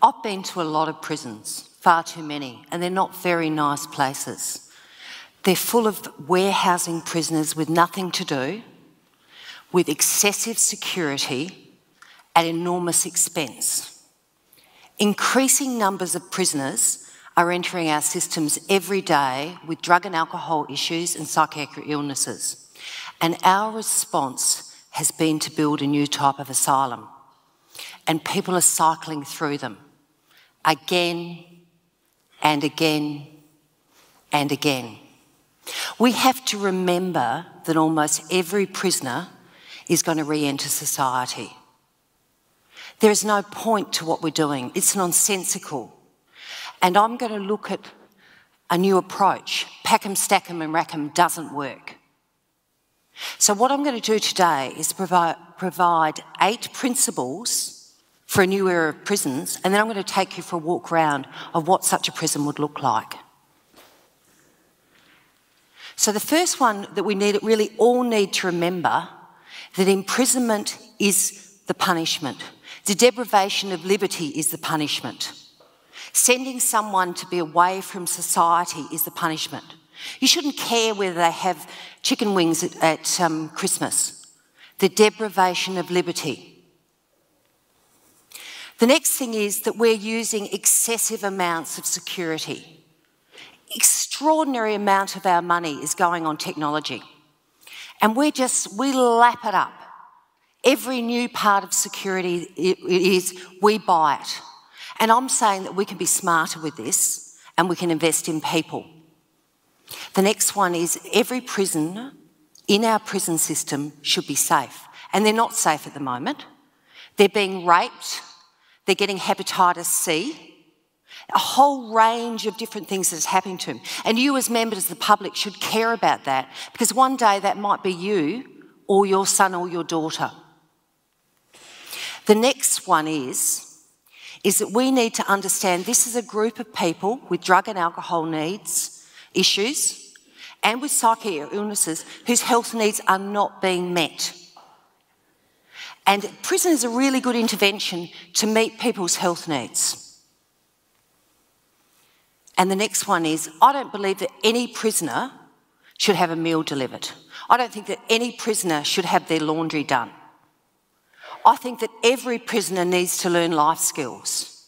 I've been to a lot of prisons, far too many, and they're not very nice places. They're full of warehousing prisoners with nothing to do, with excessive security at enormous expense. Increasing numbers of prisoners are entering our systems every day with drug and alcohol issues and psychiatric illnesses. And our response has been to build a new type of asylum. And people are cycling through them again and again and again. We have to remember that almost every prisoner is going to re-enter society. There is no point to what we're doing. It's nonsensical. And I'm going to look at a new approach. Pack 'em, stack 'em and rack 'em doesn't work. So what I'm going to do today is provide 8 principles for a new era of prisons, and then I'm going to take you for a walk around of what such a prison would look like. So the first one that we really all need to remember, that imprisonment is the punishment. The deprivation of liberty is the punishment. Sending someone to be away from society is the punishment. You shouldn't care whether they have chicken wings at Christmas. The deprivation of liberty. The next thing is that we're using excessive amounts of security. Extraordinary amount of our money is going on technology. And we lap it up. Every new part of security we buy it. And I'm saying that we can be smarter with this and we can invest in people. The next one is every prisoner in our prison system should be safe. And they're not safe at the moment. They're being raped. They're getting hepatitis C. A whole range of different things that is happening to them. And you as members of the public should care about that, because one day that might be you or your son or your daughter. The next one is that we need to understand this is a group of people with drug and alcohol needs, issues, and with psychiatric illnesses whose health needs are not being met. And prison is a really good intervention to meet people's health needs. And the next one is, I don't believe that any prisoner should have a meal delivered. I don't think that any prisoner should have their laundry done. I think that every prisoner needs to learn life skills.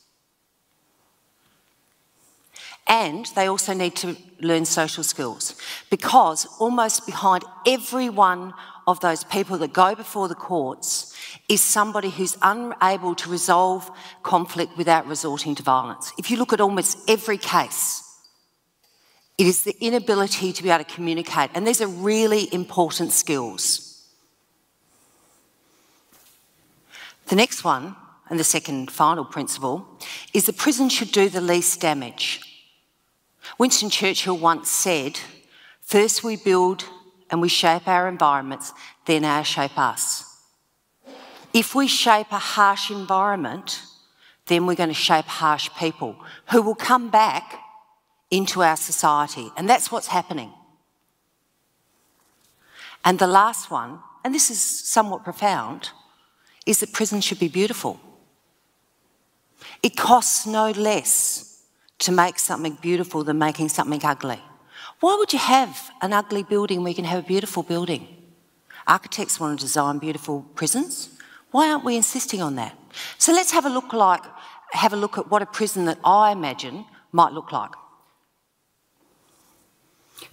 And they also need to learn social skills, because almost behind every one of those people that go before the courts is somebody who's unable to resolve conflict without resorting to violence. If you look at almost every case, it is the inability to be able to communicate, and these are really important skills. The next one, and the second final principle, is that prison should do the least damage. Winston Churchill once said, "First we build and we shape our environments, then ours shape us." If we shape a harsh environment, then we're going to shape harsh people who will come back into our society. And that's what's happening. And the last one, and this is somewhat profound, is that prison should be beautiful. It costs no less to make something beautiful than making something ugly. Why would you have an ugly building where you can have a beautiful building? Architects want to design beautiful prisons. Why aren't we insisting on that? So let's have a look at what a prison that I imagine might look like.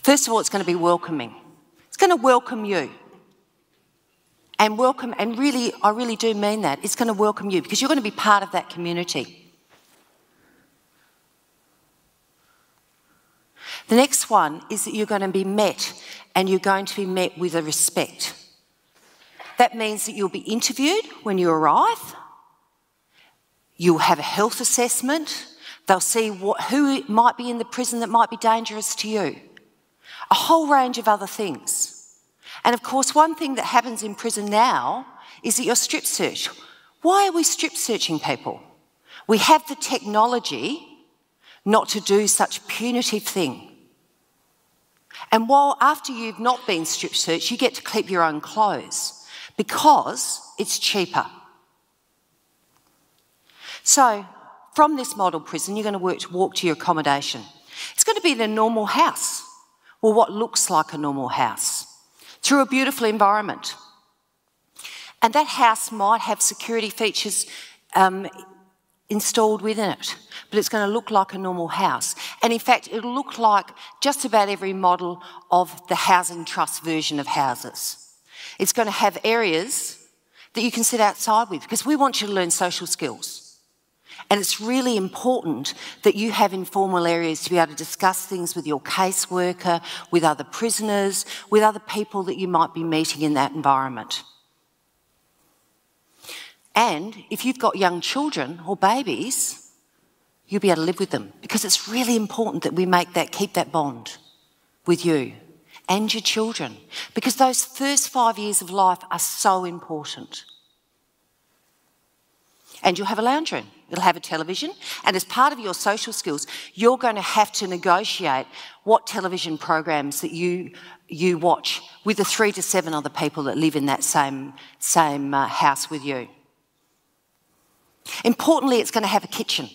First of all, it's going to be welcoming. It's going to welcome you. And really, I really do mean that. It's going to welcome you because you're going to be part of that community. The next one is that you're going to be met, and you're going to be met with a respect. That means that you'll be interviewed when you arrive. You'll have a health assessment. They'll see who might be in the prison that might be dangerous to you. A whole range of other things. And of course, one thing that happens in prison now is that you're strip searched. Why are we strip searching people? We have the technology not to do such a punitive thing. And while after you've not been strip searched, you get to keep your own clothes because it's cheaper. So From this model prison, you're going to walk to your accommodation. It's going to be in a normal house, or what looks like a normal house, through a beautiful environment. And that house might have security features installed within it, but it's going to look like a normal house. And in fact, it'll look like just about every model of the housing trust version of houses. It's going to have areas that you can sit outside with, because we want you to learn social skills. And it's really important that you have informal areas to be able to discuss things with your caseworker, with other prisoners, with other people that you might be meeting in that environment. And if you've got young children or babies, you'll be able to live with them, because it's really important that we keep that bond with you and your children, because those first 5 years of life are so important. And you'll have a lounge room. It'll have a television, and as part of your social skills, you're going to have to negotiate what television programs that you watch with the 3 to 7 other people that live in that same house with you. Importantly, it's going to have a kitchen,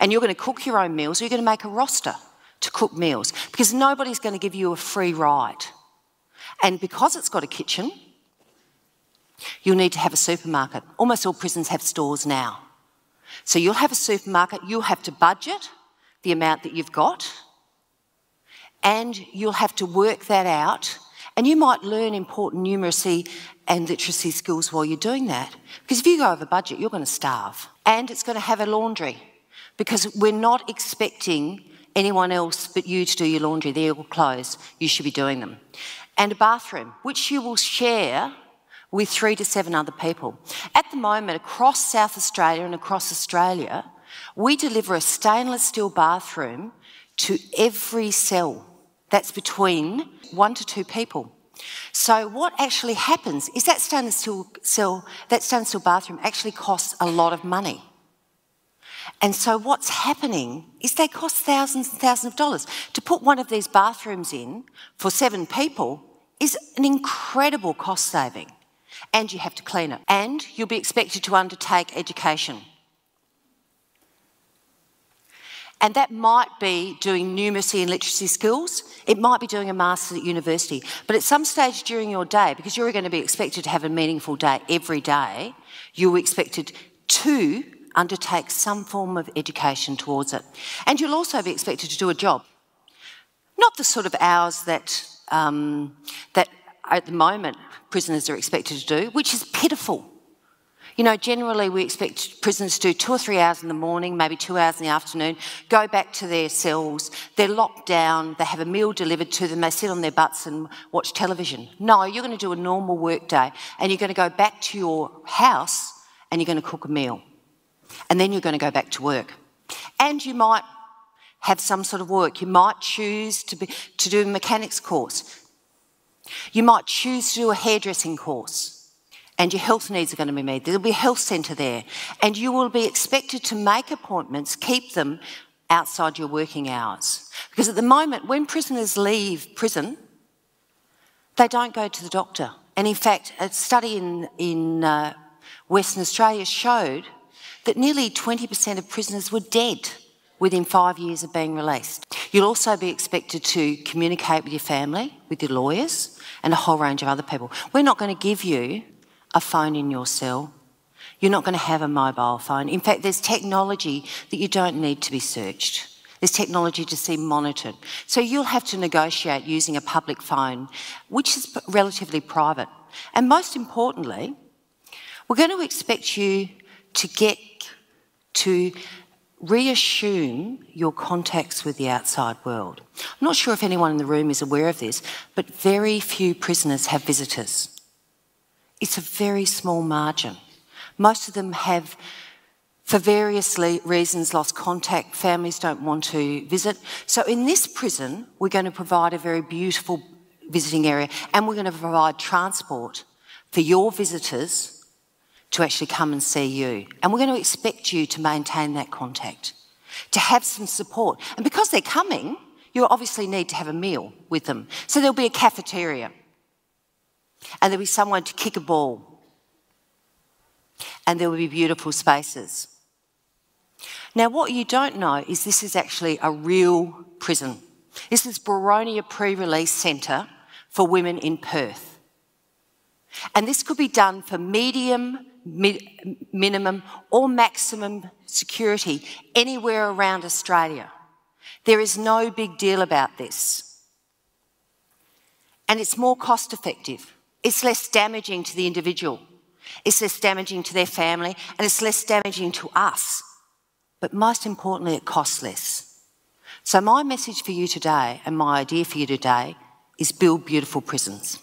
and you're going to cook your own meals, or you're going to make a roster to cook meals, because nobody's going to give you a free ride. And because it's got a kitchen, you'll need to have a supermarket. Almost all prisons have stores now. So you'll have a supermarket, you'll have to budget the amount that you've got, and you'll have to work that out, and you might learn important numeracy and literacy skills while you're doing that. Because if you go over budget, you're going to starve. And it's going to have a laundry, because we're not expecting anyone else but you to do your laundry. They're your clothes, you should be doing them. And a bathroom, which you will share with 3 to 7 other people. At the moment, across South Australia and across Australia, we deliver a stainless steel bathroom to every cell. That's between 1 to 2 people. So what actually happens is that stainless steel bathroom actually costs a lot of money. And so what's happening is they cost thousands and thousands of dollars. To put one of these bathrooms in for 7 people is an incredible cost saving. And you have to clean it. And you'll be expected to undertake education. And that might be doing numeracy and literacy skills. It might be doing a master's at university. But at some stage during your day, because you're going to be expected to have a meaningful day every day, you're expected to undertake some form of education towards it. And you'll also be expected to do a job. Not the sort of hours that at the moment prisoners are expected to do, which is pitiful. You know, generally we expect prisoners to do 2 or 3 hours in the morning, maybe 2 hours in the afternoon, go back to their cells, they're locked down, they have a meal delivered to them, they sit on their butts and watch television. No, you're going to do a normal work day, and you're going to go back to your house and you're going to cook a meal. And then you're going to go back to work. And you might have some sort of work. You might choose to do a mechanics course. You might choose to do a hairdressing course, and your health needs are going to be met. There'll be a health centre there, and you will be expected to make appointments, keep them outside your working hours. Because at the moment, when prisoners leave prison, they don't go to the doctor. And in fact, a study in Western Australia showed that nearly 20% of prisoners were dead within 5 years of being released. You'll also be expected to communicate with your family, with your lawyers, and a whole range of other people. We're not going to give you a phone in your cell. You're not going to have a mobile phone. In fact, there's technology that you don't need to be searched. There's technology to see monitored. So you'll have to negotiate using a public phone, which is relatively private. And most importantly, we're going to expect you to reassume your contacts with the outside world. I'm not sure if anyone in the room is aware of this, but very few prisoners have visitors. It's a very small margin. Most of them have, for various reasons, lost contact. Families don't want to visit. So in this prison, we're going to provide a very beautiful visiting area, and we're going to provide transport for your visitors to actually come and see you. And we're going to expect you to maintain that contact, to have some support. And because they're coming, you obviously need to have a meal with them. So there'll be a cafeteria, and there'll be someone to kick a ball, and there will be beautiful spaces. Now, what you don't know is this is actually a real prison. This is Boronia Pre-Release Centre for women in Perth. And this could be done for medium, minimum or maximum security anywhere around Australia. There is no big deal about this. And it's more cost effective. It's less damaging to the individual. It's less damaging to their family, and it's less damaging to us. But most importantly, it costs less. So my message for you today, and my idea for you today, is build beautiful prisons.